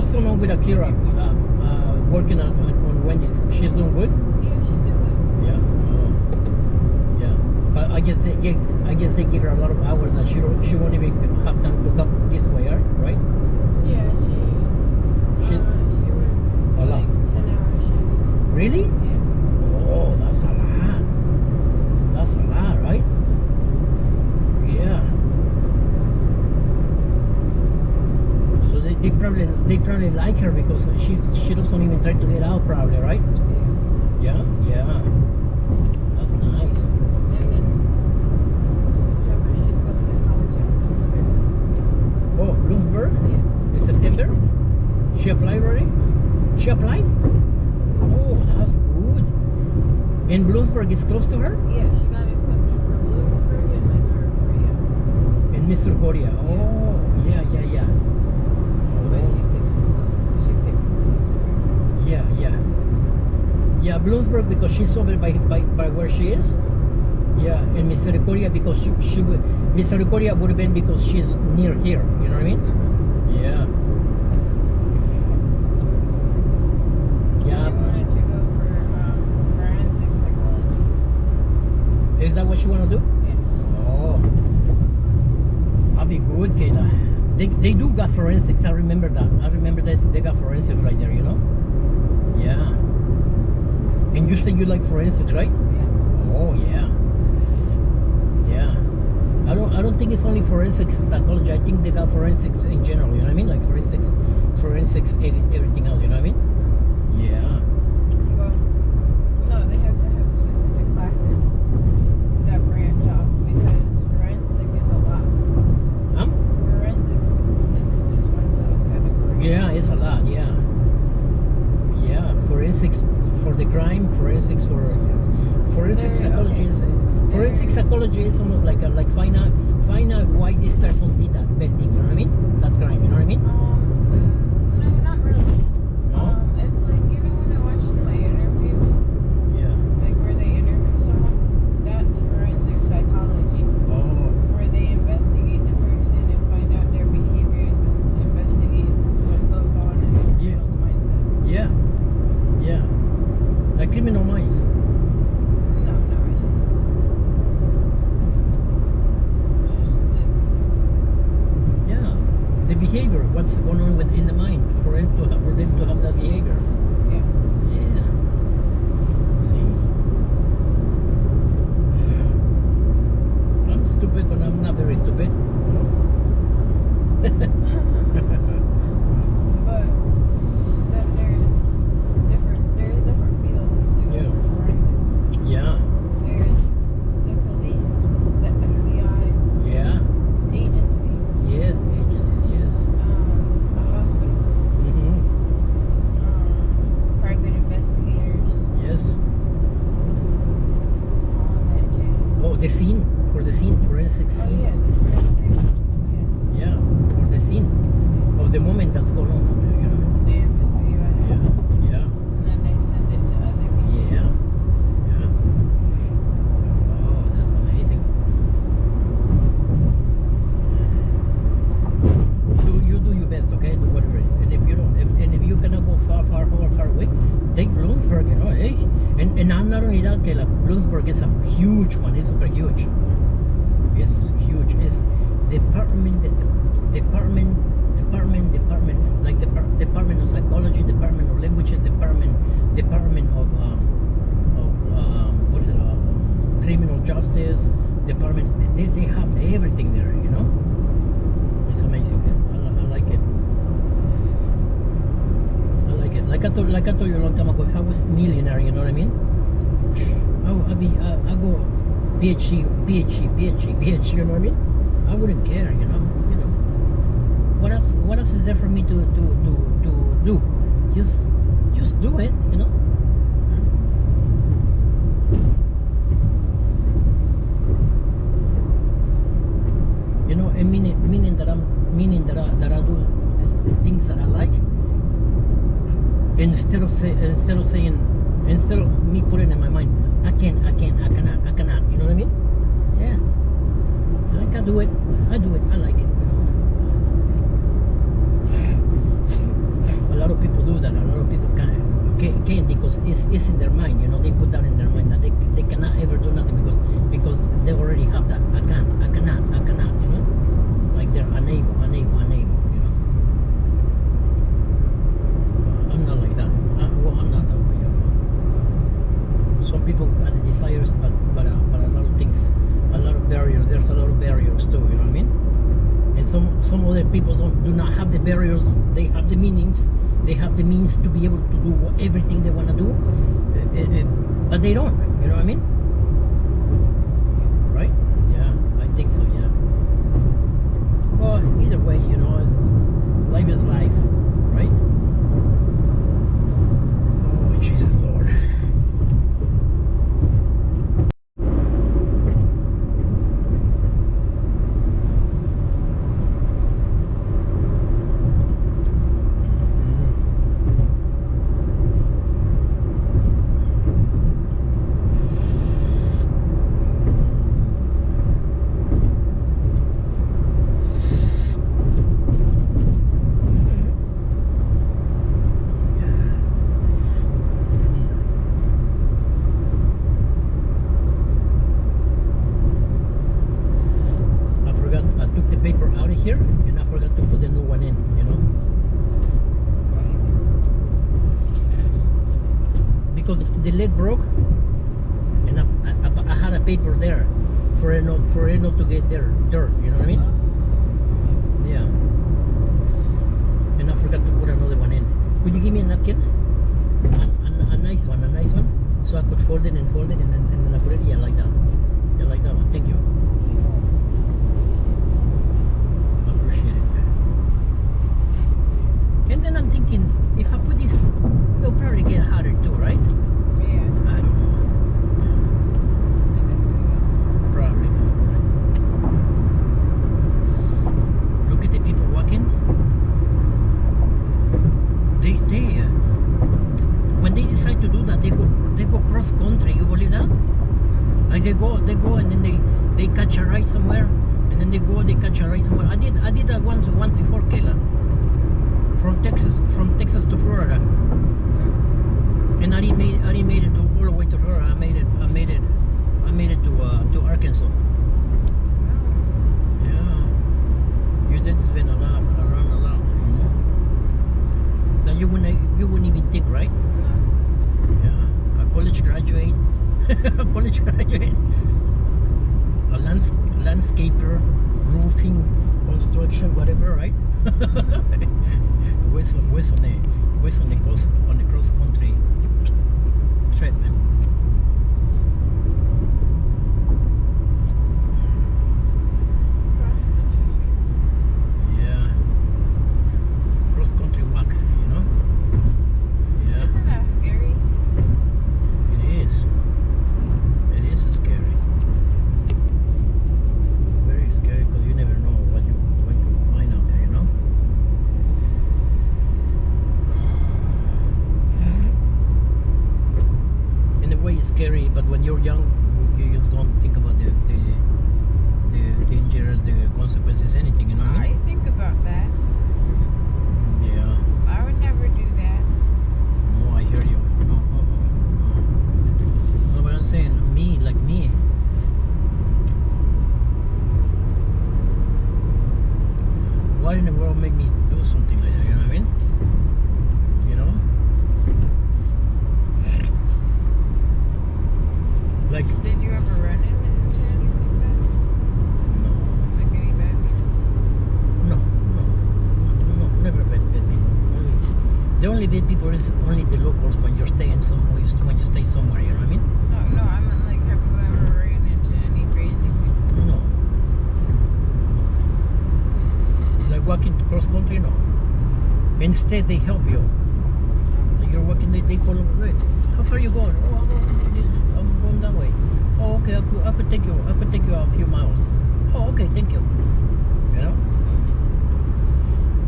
what's going on with Akira? Working on Wendy's. She's doing good. Yeah, she's doing Yeah. Yeah. But I guess they give her a lot of hours that she won't even have time to come this way, right? good. Yeah, she works A lot. like 10-hour shifts. Really? Yeah. Oh, that's a lot. That's a lot, right? Yeah. So they probably like her because she doesn't even try to get out, probably, right? Yeah. Yeah. That's nice. And then in September she's going to college at Bloomsburg. Oh, Bloomsburg Yeah. in September. She applied already. She applied. Oh, that's good. And Bloomsburg is close to her. Yeah, she got accepted for Bloomsburg and Missouri. In Mr. Korea. Oh, yeah. But she picked Bloomsburg. Yeah, Bloomsburg because she's over by where she is. Yeah, and Misericordia because she would Misericordia would have been because she's near here. You know what I mean? Yeah. She wanted to go for forensic psychology. Is that what you want to do? Yeah. Oh, I'll be good, Kayla. They do got forensics. I remember that. I remember that they got forensics right there. You know? Yeah. And you say you like forensics, right? Yeah. Oh yeah. Yeah. I don't think it's only forensics psychology. I think they got forensics in general. You know what I mean? Like forensics, everything else. You know what I mean? Yeah. Well, no, they have to have specific classes that branch off because forensic is a lot. Forensic isn't just one little category. Yeah, it's a lot. Yeah. Yeah. Forensics for the crime. Forensics for forensic psychology. Forensic psychology is almost like find out why this person did that bad thing. You know what I mean? That crime. You know what I mean? No, not really. No. It's like, you know, when I watch my interviews, Yeah. like where they interview someone, that's forensic psychology. Oh. Where they investigate the person and find out their behaviors and investigate what goes on in the criminal's mindset. Yeah. Yeah. Like Criminal Minds. No, not really. Just like, Yeah. The behavior. What's going on in the mind for them to have that behavior. yeah. Yeah. See. I'm stupid, but I'm not very stupid. But then there's different fields to Yeah. forensics. Yeah. There's the police, the FBI, Yeah. agencies, Yes. Agencies. Yes. the hospitals, Mm-hmm. private investigators, Yes. all that jazz. Oh, the scene. For the scene. Forensic Oh scene. yeah, the forensic. Yeah. For the scene of the moment that's going on. You know. They investigate what Yeah. happened, Yeah. and then they send it to other people. Yeah. Yeah. Oh, that's amazing. You do your best, okay? Do whatever. And if you don't, if you cannot go far away, take Bloomsburg, you know, eh? And not only that, okay, like Bloomsburg is a huge one. It's super huge. It's huge. It's department, like the department of psychology, department of languages, department of what is it? Criminal justice department. They have everything there, you know. It's amazing. I like it. I like it. Like I told you a long time ago. If I was millionaire, you know what I mean? I go PhD. You know what I mean? I wouldn't care, you know. What else is there for me to do? Just do it, you know. You know, and meaning that I do things that I like. Instead of me putting in my mind, I cannot. You know what I mean? Yeah. Like I do it. I like it. You know? because it's in their mind, you know. They put that in their mind that they cannot ever do nothing because they already have that. I cannot, you know. Like they're unable, you know. I'm not like that. Well, I'm not that way, you know. Some people have the desires, but a lot of things, a lot of barriers. There's a lot of barriers too, you know what I mean? And some other people do not have the barriers. They have the meanings. They have the means to be able to do everything they want to do, but they don't. You know what I mean? Right? Yeah, I think so. Yeah. Well, either way, you know, life is life, right? Oh, Jesus Lord. And I forgot to put the new one in, you know, because the leg broke, and I had a paper there for it not to get there dirt, you know what I mean? Yeah, and I forgot to put another one in. Could you give me a napkin, a nice one, so I could fold it and then I put it? Yeah, like that. Yeah, like that one. Thank you. Appreciate it. And then I'm thinking, if I put this, it'll probably get hotter too, right? Yeah. I don't know. Probably. Look at the people walking. They when they decide to do that, they go cross country. You believe that? Like they go and then they catch a ride somewhere. And then they catch a ride somewhere. I did that once before, Kayla. From Texas to Florida. And I didn't made it to all the way to Florida. I made it to Arkansas. Yeah. You didn't spend around a lot, you know. That you wouldn't even think, right? Yeah. A college graduate. A landscaper, roofing, construction, whatever, right? West on the cross country trip. Yeah, cross country walk, you know. Yeah. Isn't that scary? It is. It is scary. Very scary, because you never know what you find out there, you know. In a way, it's scary, but when you're young, you just don't think about the dangers, the consequences, anything, you know what I mean? I think about that. Yeah. I would never do that. No, I hear you. No. No, but I'm saying, like me. Why in the world make me do something like that, you know what I mean? You know? Like, Did you ever run into anything bad? no, Like any bad people? no, never bad people. The only bad people is only the locals when you're staying when you stay somewhere, you know what I mean? No, I meant like, have you ever ran into any crazy people? No. Like walking cross country, no. Instead, they help you. Like you're walking, they call over. Hey, how far are you going? Oh, I'm going that way. Oh, okay, I could take you a few miles. Oh, okay, thank you. You know?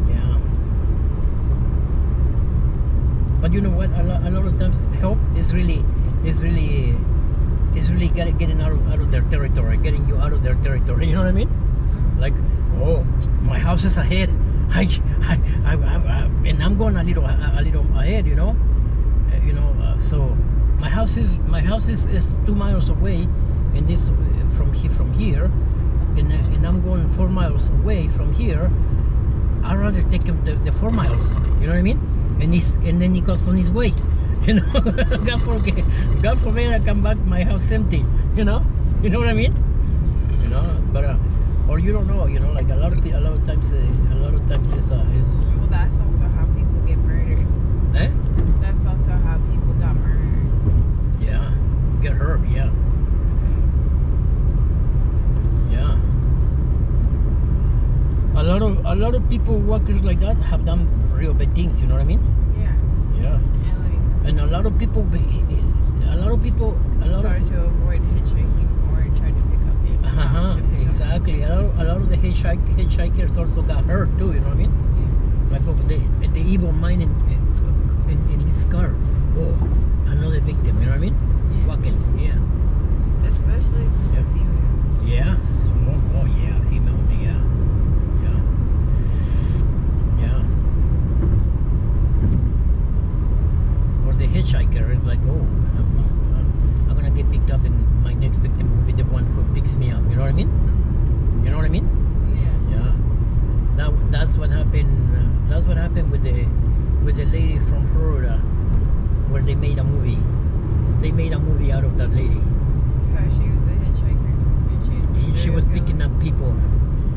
Yeah. But you know what? A lot of times, help is really getting out of their territory, getting you out of their territory. You know what I mean? Like, oh, my house is ahead. I and I'm going a little ahead, you know. you know, so my house is 2 miles away, and this from here, and I'm going 4 miles away from here. I'd rather take him the 4 miles. You know what I mean? And then he goes on his way. You know, God forbid I come back my house empty. You know what I mean? You know, but or you don't know. You know, like a lot of times is Well, that's also how people get murdered. eh? That's also how people got murdered. Yeah, get hurt. Yeah. Yeah. A lot of people walkers like that have done real bad things. You know what I mean? Yeah. Yeah. And And a lot of people try to avoid hitchhiking or try to pick up people. exactly. A lot of the hitchhikers also got hurt too. You know what I mean? Like the evil mind in this car. Oh, another victim. You know what I mean? Yeah. Walking. Yeah. Especially if it's a female. Yeah. Oh yeah. Female. Yeah. Yeah. Yeah. Or the hitchhiker is like, oh, I'm gonna get picked up, and my next victim will be the one who picks me up. You know what I mean? You know what I mean? Yeah. Yeah. That's what happened. That's what happened with the lady from Florida, where they made a movie. They made a movie out of that lady. Because she was a hitchhiker. And She was picking up people.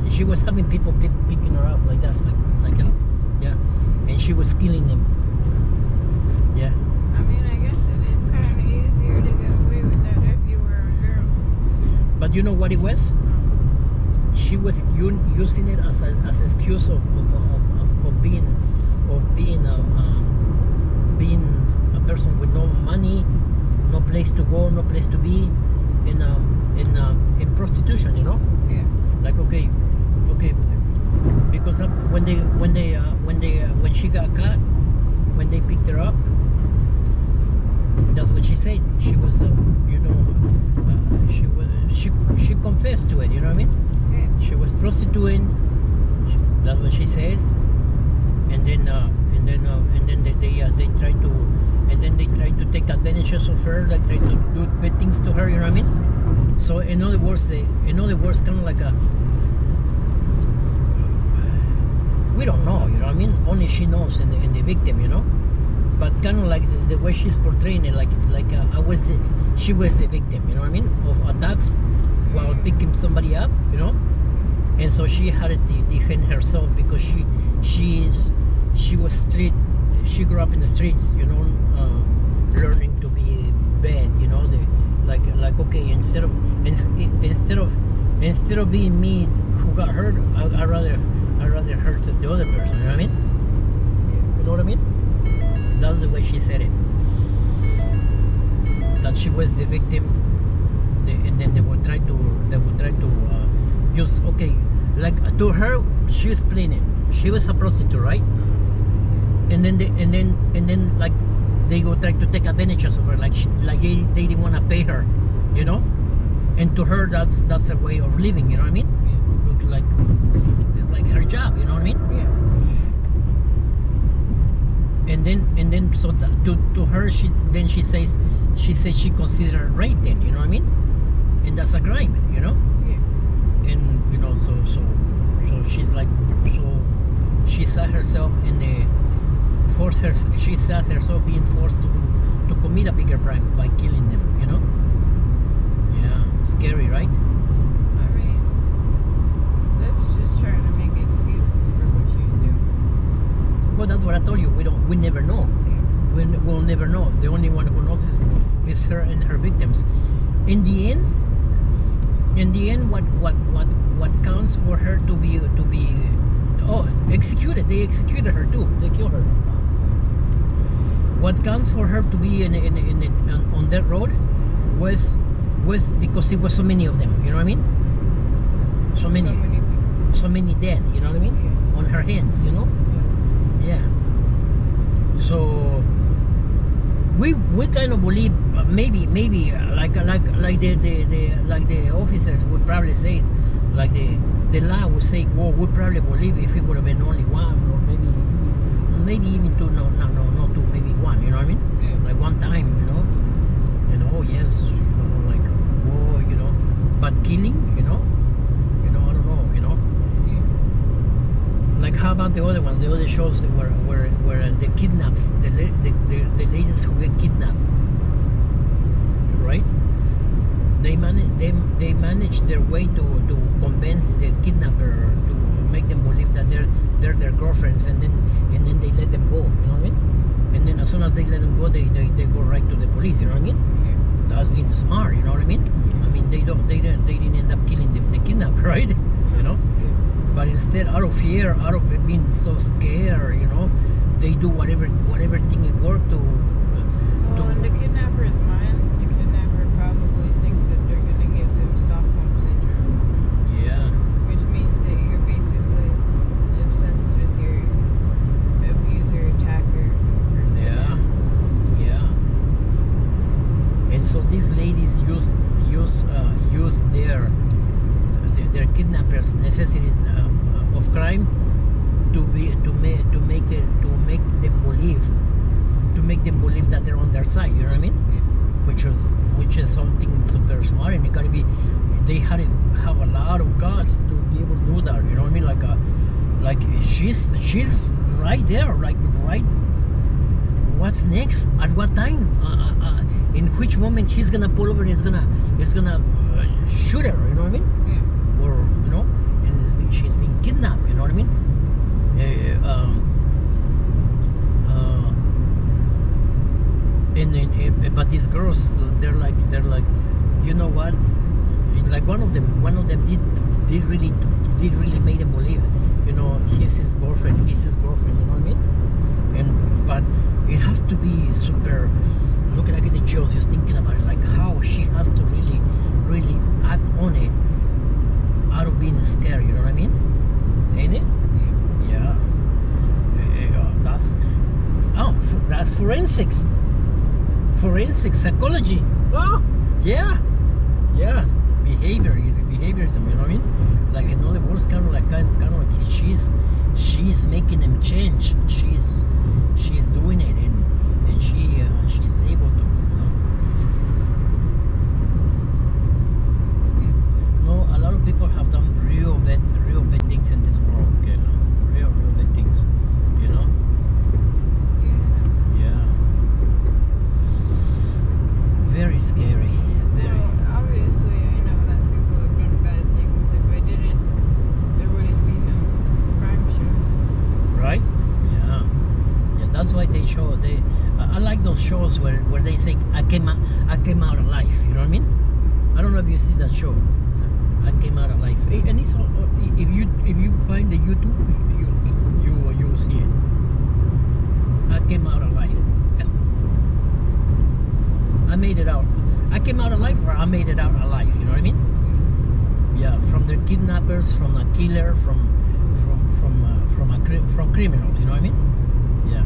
She was having people picking her up like that, like you know, yeah. And she was killing them. Yeah. I mean, I guess it is kind of easier to get away with that if you were a girl. But you know what it was? She was using it as an excuse of being a person with no money, no place to go, no place to be, in prostitution. You know, Yeah. like okay, because when she got caught, when they picked her up, that's what she said. She was, she confessed to it. You know what I mean? Yeah. She was prostituting. That's what she said. And then they tried to take advantages of her, like try to do bad things to her. You know what I mean? So in other words, kind of like a, we don't know. You know what I mean? Only she knows, and the victim. You know, but kind of like the way she's portraying it, she was the victim. You know what I mean? Of attacks while picking somebody up. You know. And so she had to defend herself because she was street. She grew up in the streets, you know, learning to be bad, you know. Like okay, instead of being me who got hurt, I'd rather hurt the other person. You know what I mean? You know what I mean? That's the way she said it. That she was the victim, and then they would try to use, okay, like to her, she was explaining she was a prostitute, right? And then like they would try to take advantages of her, like they didn't want to pay her, you know. And to her, that's a way of living, you know what I mean? Look like it's like her job, you know what I mean? Yeah. And then so that, to her, she says she considered rape, then, you know what I mean? And that's a crime, you know. And you know, so she's like, so she saw herself she saw herself being forced to commit a bigger crime by killing them, you know. Yeah, scary, right? I mean, that's just trying to make excuses for what you do. Well, that's what I told you. We never know. We'll never know. The only one who knows is her and her victims. In the end, what counts for her to be executed? They executed her too. They killed her. What counts for her to be on that road was because it was so many of them. You know what I mean? So many people. So many dead. You know what I mean? Yeah. On her hands. You know? Yeah. So we kind of believe maybe like the officers would probably say, like the law would say, well, we probably believe if it would have been only one, or maybe even two, no two, maybe one, you know what I mean? Yeah. Like not the other ones. The other shows that were the kidnaps, the ladies who get kidnapped, right? They manage their way to convince the kidnapper to make them believe that they're their girlfriends, and then they let them go. You know what I mean? And then as soon as they let them go, they go right to the police. You know what I mean? Yeah. That's being smart. You know what I mean? I mean, they didn't end up killing the kidnapper, right? You know? But instead, out of fear, out of being so scared, you know, they do whatever thing it worked to. Well, when the kidnapper is mine, the kidnapper probably thinks that they're gonna give him Stockholm syndrome. Yeah. Which means that you're basically obsessed with your abuser, attacker. Yeah. Yeah. And so these ladies use their kidnappers' necessity of crime to make them believe that they're on their side. You know what I mean? Which is something super smart, and they have a lot of guts to be able to do that. You know what I mean? Like she's right there, like right. What's next? At what time? In which moment he's gonna pull over? He's gonna shoot her. You know what I mean? Yeah. Or you know, and she's being kidnapped. You know what I mean? And then, but these girls, they're like, you know what? Like one of them did really make them believe, you know, he's his girlfriend. You know what I mean? But it has to be super. Look at the chills just thinking about it, like how she has to really act on it out of being scared. You know what I mean? Ain't it? Yeah. That's forensics. Forensic psychology. Oh, yeah. Behaviorism. You know what I mean? Like in other words, kind of like she's making them change. She's doing it, and she's able to. No, a lot of people have done real bad things in this world. Okay, real bad things. You know. Very scary. Very. Well, obviously, I know that people have done bad things. If I didn't, there wouldn't be no crime shows. Right? Yeah. That's why they show. I like those shows where they say I came out alive. You know what I mean? I don't know if you see that show. I came out alive. And it's all, if you find the YouTube, you will see it. I came out alive. I made it out. I came out alive, or I made it out alive. You know what I mean? Yeah, from the kidnappers, from a killer, from criminals. You know what I mean? Yeah.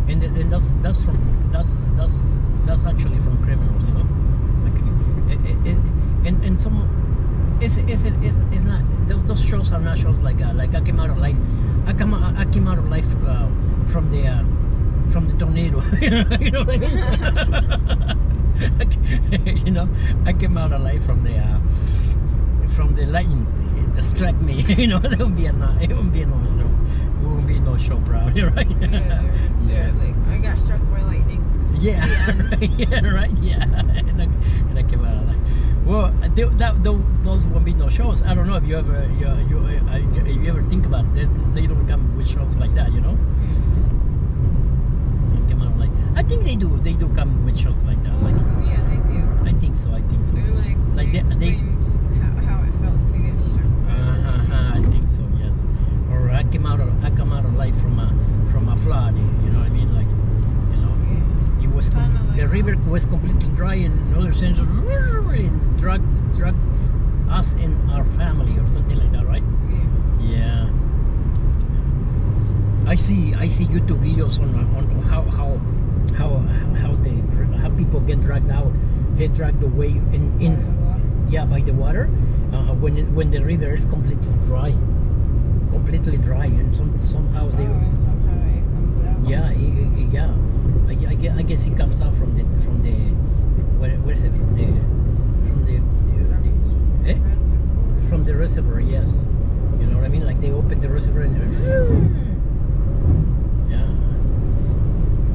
And that's actually from criminals. You know, like and some. It's not. Those shows are not shows like I came out alive. I came out alive from the tornado. You know what I mean? You know, I came out alive from the lightning that struck me. You know, it won't be no show, probably, right? Yeah, like I got struck by lightning. Yeah, yeah, right. Yeah, and I came out alive. Well, those won't be no shows. I don't know if you ever think about it. They don't come with shows like that, you know. I think they do come with shows like that. Like, yeah, they do. I think so. They're like they explained how it felt to get struck. I think so. Yes. Or I come out alive from a flood. You know what I mean? Like, you know, it was like the river was completely dry, and in other sense, and drugged us and our family or something like that, right? Yeah. I see YouTube videos on how people get dragged away by the water when the river is completely dry, and somehow they somehow it comes out. Yeah. I guess it comes out from the where is it from the reservoir, yes. You know what I mean? Like they open the reservoir and yeah,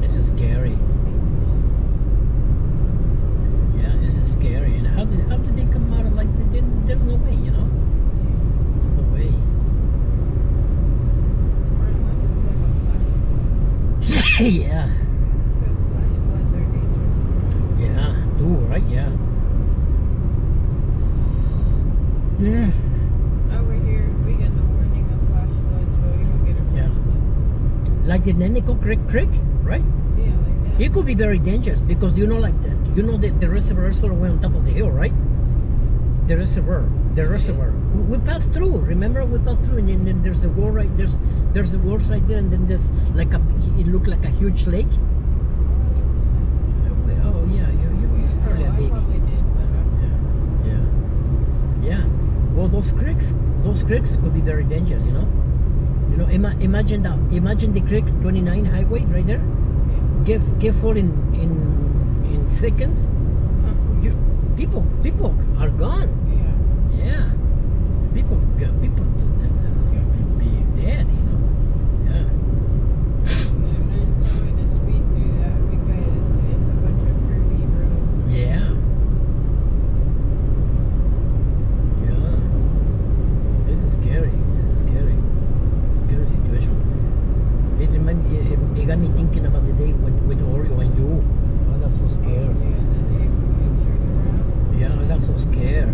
this is scary. Yeah, this is scary. And how did they come out of like there's no way, you know? There's no way. Or unless it's like a flash flood. Yeah. Because flash floods are dangerous. Yeah. Do right? Yeah. Yeah. Over here, we get the warning of flash floods, but we don't get a flash flood. Like the Nenico Creek, right? Yeah, like that. It could be very dangerous because you know, like the reservoir is sort of way on top of the hill, right? The reservoir. We passed through. Remember, we passed through, and then there's a wall right there's a wall right there, and then there's like it looked like a huge lake. Oh yeah, you probably a baby. I probably did, but Yeah. Well, those creeks could be very dangerous, you know. You know, imagine the creek 29 highway right there. Get full in seconds. People are gone. Yeah. People be dead, you know. Yeah. And there's no way to speed through that because it's a bunch of curvy roads. Yeah. Yeah. This is scary. Scary situation. It got me thinking about the day with Oreo and you. I got so scared. Yeah, the day when we turned around. Yeah, I got so scared.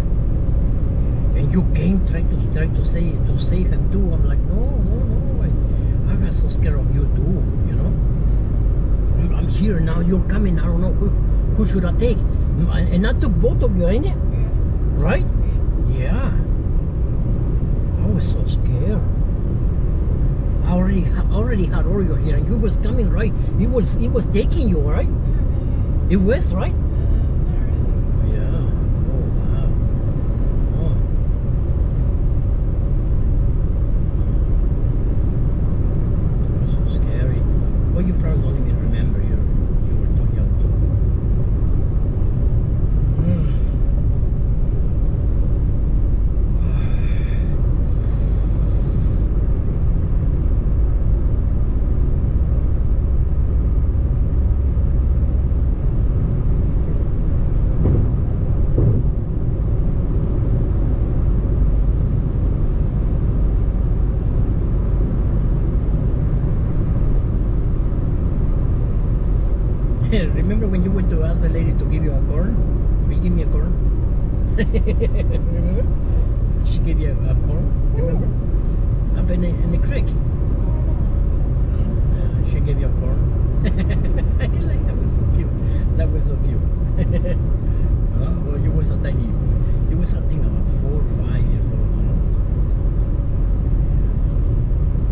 And you came try to save him too. I'm like, no. I got so scared of you too, you know. I'm here now. You're coming. I don't know who should I take. And I took both of you, ain't it? Yeah. Right? Yeah. I was so scared. I already had Oreo here, and he was coming, right? He was taking you, right? It was, right? Yeah. Oh wow. Oh. It was so scary. Well, you probably don't even remember. You were too young Remember when you went to ask the lady to give you a corn? Will you give me a corn? Remember? She gave you a corn, remember? Up in the creek. Yeah, she gave you a corn. Like, that was so cute. That was so cute. Well, you was a tiny, you was I think about 4 or 5 years old, you know?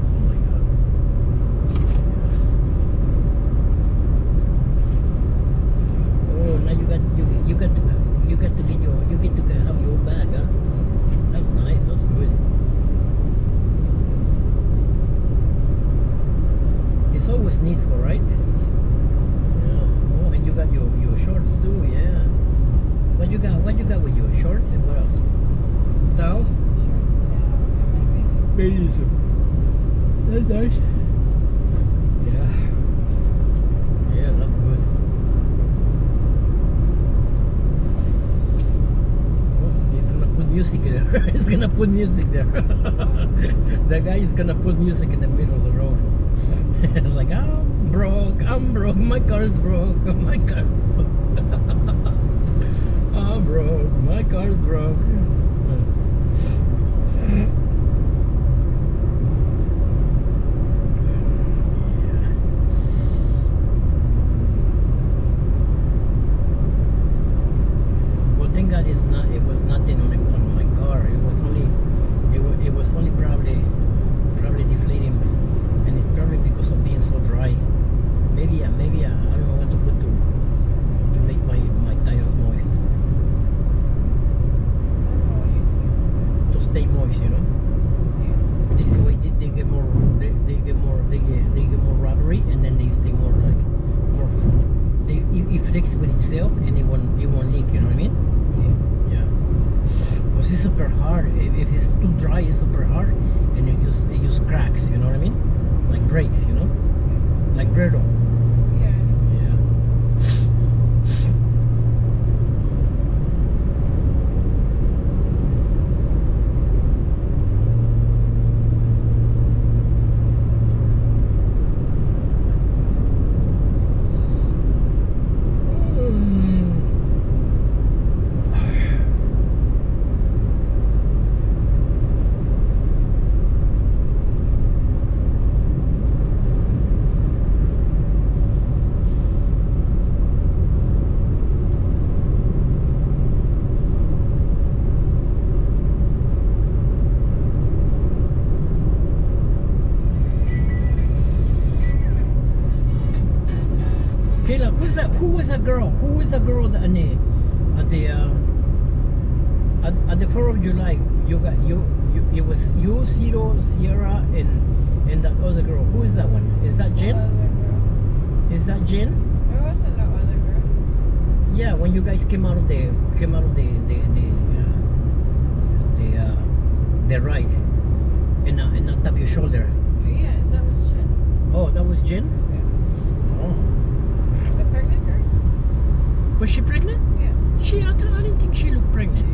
Something like that. Oh, now you get to have your own bag, huh? That's nice. That's good. It's always needful, right? Yeah. Oh, and you got your shorts too, yeah. What you got with your shorts and what else? Towel? Shorts, towel, and my babies. That's nice. Yeah. Yeah, that's good. He's gonna put music there. He's gonna put music there. The guy is gonna put music in the middle of the road. It's like, I'm broke, my car's broke, my car's broke. I'm broke, my car's broke. Thank God it was nothing on my car. It was only probably deflating, and it's probably because of being so dry. Maybe I don't know what to put to make my tires moist. To stay moist, you know. Yeah. This way they get more rubbery, and then they stay more like more. It flicks with itself, and it won't leak. You know what I mean? Yeah. because it's super hard. If it's too dry, it's super hard, and it just cracks. You know what I mean? Like breaks. You know, like brittle. Yeah. Yeah. Kayla, who was that girl? Who was the girl that at the 4th of July? It was you, Ciro, Sierra, and that other girl. Who is that one? Is that Jen? Is that Jen? There wasn't no other girl. Yeah, when you guys came out of the ride and not tap your shoulder. Yeah, that was Jen. Oh, that was Jen. Yeah. Oh, The pregnant girl? was she pregnant? Yeah. I didn't think she looked pregnant.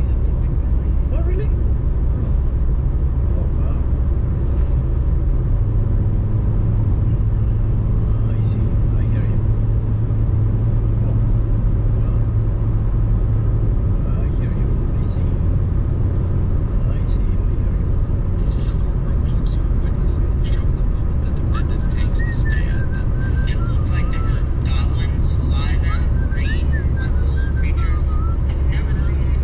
Oh, really? Oh, wow. I see. I hear you. Oh, wow. I hear you. I see. I see. I hear you. The courtroom clips of witnesses show the moment the defendant takes the stand. It looked like there were goblins, a lot of them, green, ugly creatures. I've never known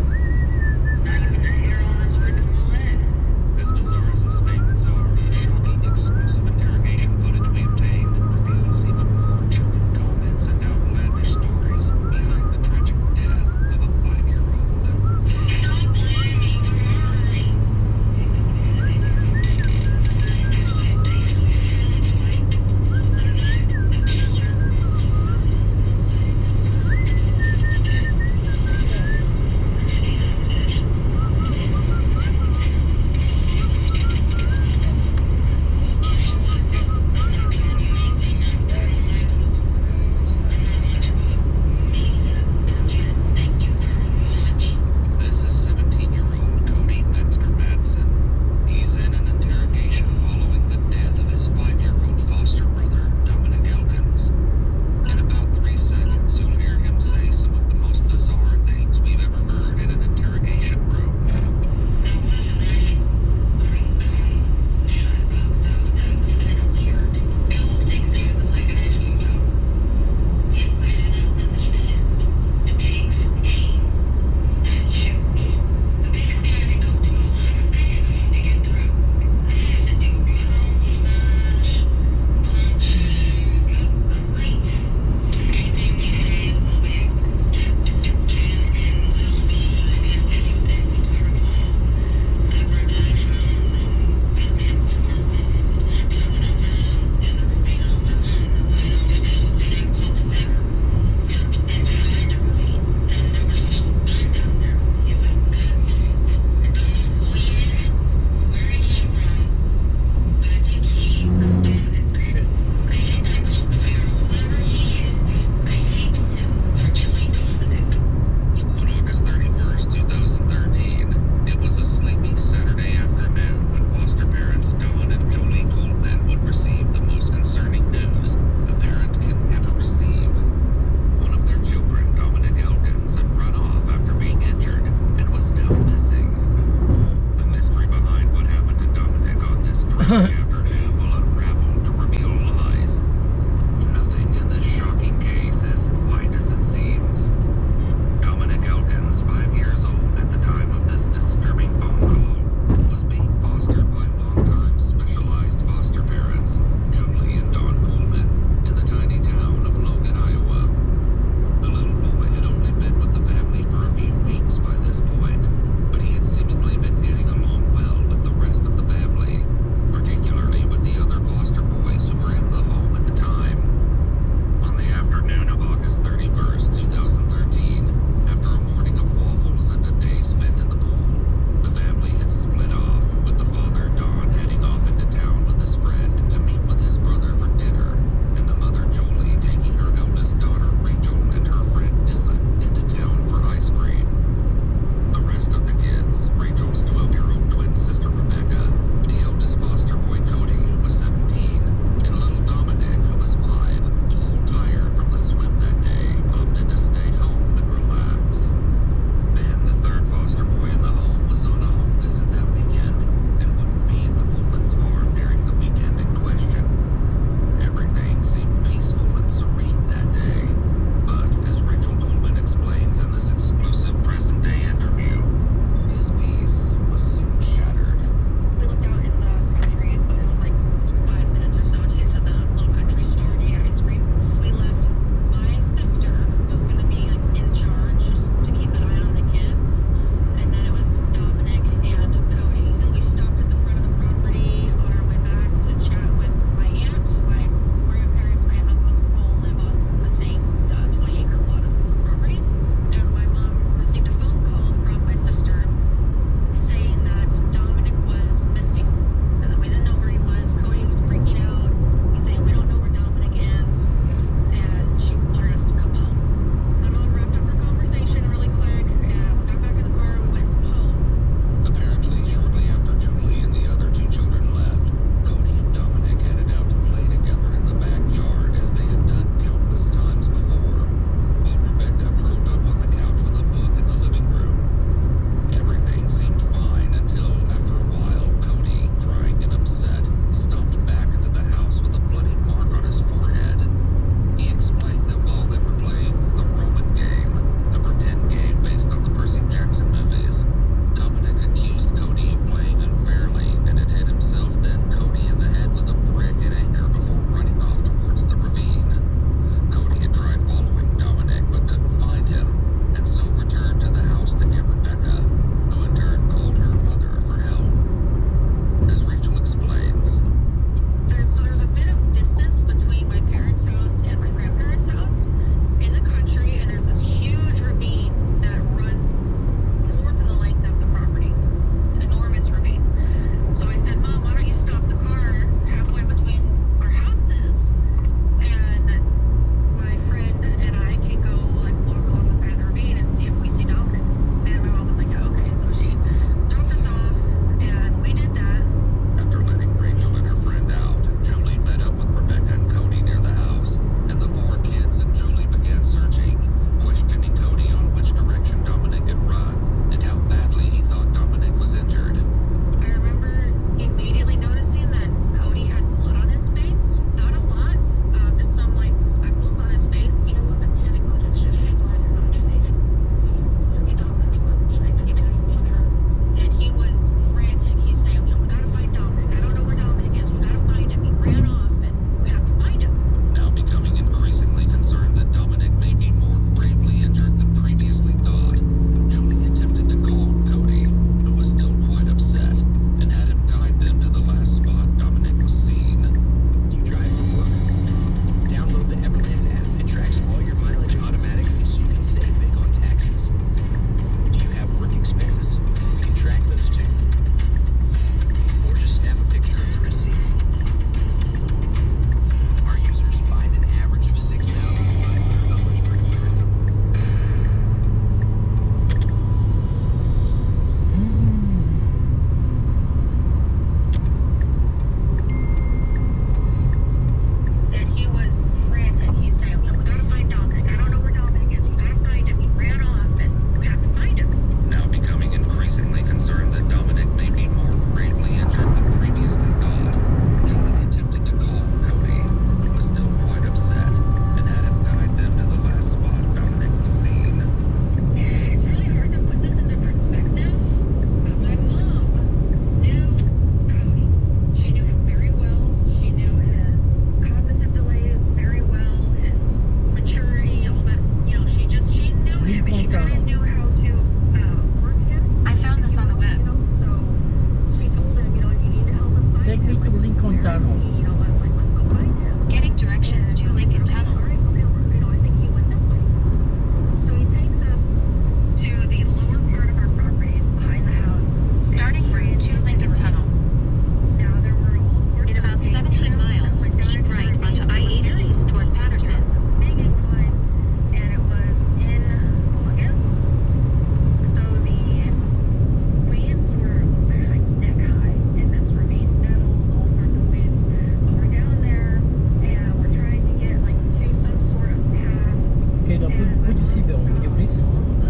put your seatbelt on, would you please?